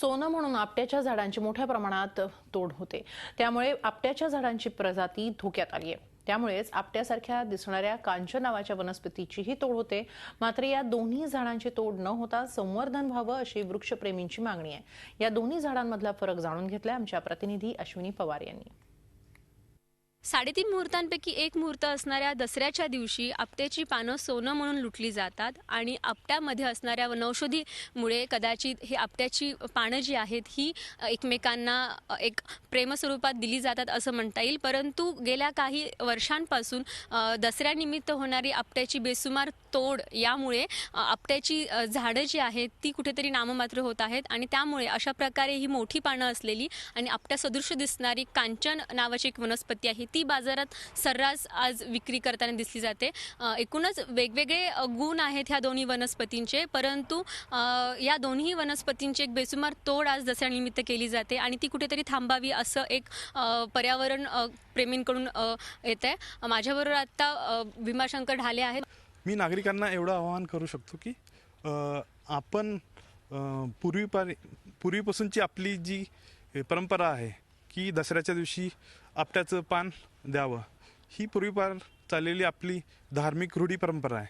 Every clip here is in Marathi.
सोनं म्हणून आपट्याच्या झाडांची मोठ्या प्रमाणात तोड होते, त्यामुळे आपट्याच्या झाडांची प्रजाती धोक्यात आली आहे। त्यामुळेच आपट्यासारख्या दिसणाऱ्या कांचन नावाच्या वनस्पतीचीही तोड होते। मात्र या दोन्ही झाडांची तोड न होता संवर्धन व्हावं अशी वृक्षप्रेमींची मागणी आहे। या दोन्ही झाडांमधला फरक जाणून घेतलाय आमच्या प्रतिनिधी अश्विनी पवार यांनी। 3.5 मुहूर्तांपैकी एक मुहूर्त असणाऱ्या दसऱ्याच्या दिवशी आपट्याची पानं सोनं म्हणून लुटली जातात आणि आपट्यामध्ये असणाऱ्या वनौषधीमुळे कदाचित हे आपट्याची पानं जी आहेत ही एकमेकांना एक प्रेमस्वरूपात दिली जातात असं म्हणता येईल। परंतु गेल्या काही वर्षांपासून दसऱ्यानिमित्त होणारी आपट्याची बेसुमार तोड यामुळे आपट्याची झाडं जी आहेत ती कुठेतरी नाममात्र होत आहेत आणि त्यामुळे अशा प्रकारे ही मोठी पानं असलेली आणि आपट्या सदृश दिसणारी कांचन नावाची एक वनस्पती आहे ती बाजारात सर्रास आज विक्री करताना दिसली जाते। एकूणच वेगवेगळे गुण आहेत ह्या दोन्ही वनस्पतींचे, परंतु या दोन्ही वनस्पतींची एक बेसुमार तोड आज दसऱ्यानिमित्त केली जाते आणि ती कुठेतरी थांबावी असं एक पर्यावरण प्रेमींकडून येत आहे। माझ्याबरोबर आता भीमाशंकर ढाले आहेत। मी नागरिकांना एवढं आवाहन करू शकतो की आपण पूर्वीपासूनची आपली जी परंपरा आहे की दसऱ्याच्या दिवशी आपट्याचं पान द्यावं, ही पूर्वीपार चाललेली आपली धार्मिक रूढी परंपरा आहे।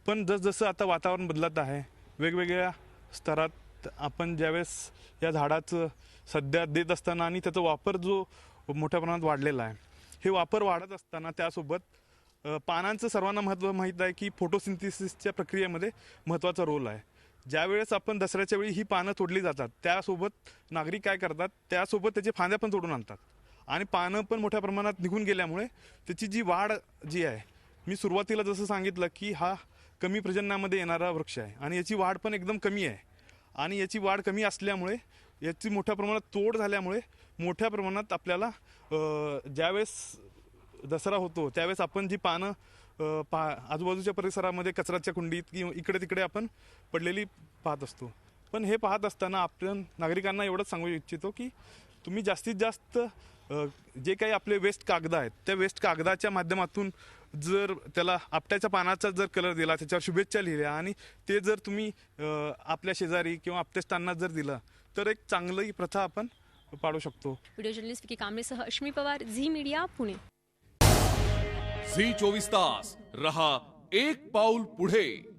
पण जसजसं आता वातावरण बदलत आहे, वेगवेगळ्या स्तरात आपण ज्यावेळेस या झाडाचं सध्या देत असताना आणि त्याचा वापर जो मोठ्या प्रमाणात वाढलेला आहे, हे वापर वाढत असताना त्यासोबत पानांचं सर्वांना महत्त्व माहीत आहे की फोटोसिंथेसिसच्या प्रक्रियेमध्ये महत्त्वाचा रोल आहे। ज्यावेळेस आपण दसऱ्याच्या वेळी ही पानं तोडली जातात, त्यासोबत नागरिक काय करतात, त्यासोबत त्याचे फांद्या पण तोडून आणतात आणि पानं पण मोठ्या प्रमाणात निघून गेल्यामुळे त्याची जी वाढ जी आहे, मी सुरुवातीला जसं सांगितलं की हा कमी प्रजननामध्ये येणारा वृक्ष आहे आणि याची वाढ पण एकदम कमी आहे आणि याची वाढ कमी असल्यामुळे याची मोठ्या प्रमाणात तोड झाल्यामुळे मोठ्या प्रमाणात आपल्याला ज्यावेळेस दसरा होतो त्यावेळेस आपण जी पानं आजूबाजूच्या परिसरामध्ये कचऱ्याच्या कुंडीत किंवा इकडे तिकडे आपण पडलेली पाहत असतो। पण हे पाहत असताना आपण नागरिकांना एवढंच सांगू इच्छितो की तुम्ही जास्तीत जास्त जे काही आपले वेस्ट कागद आहेत त्या वेस्ट कागदाच्या माध्यमातून जर त्याला आपट्याच्या पानाचा जर कलर दिला, त्याच्यावर शुभेच्छा लिहिल्या आणि ते जर तुम्ही आपल्या शेजारी किंवा आपत्यस्थांना जर दिलं तर एक चांगली प्रथा आपण पाडू शकतो। व्हिडिओ जर्नलिस्ट विकी कांबळेसह Ashmi Pawar, Zee media, Pune. Zee 24 तास रहा एक पाऊल पुढे।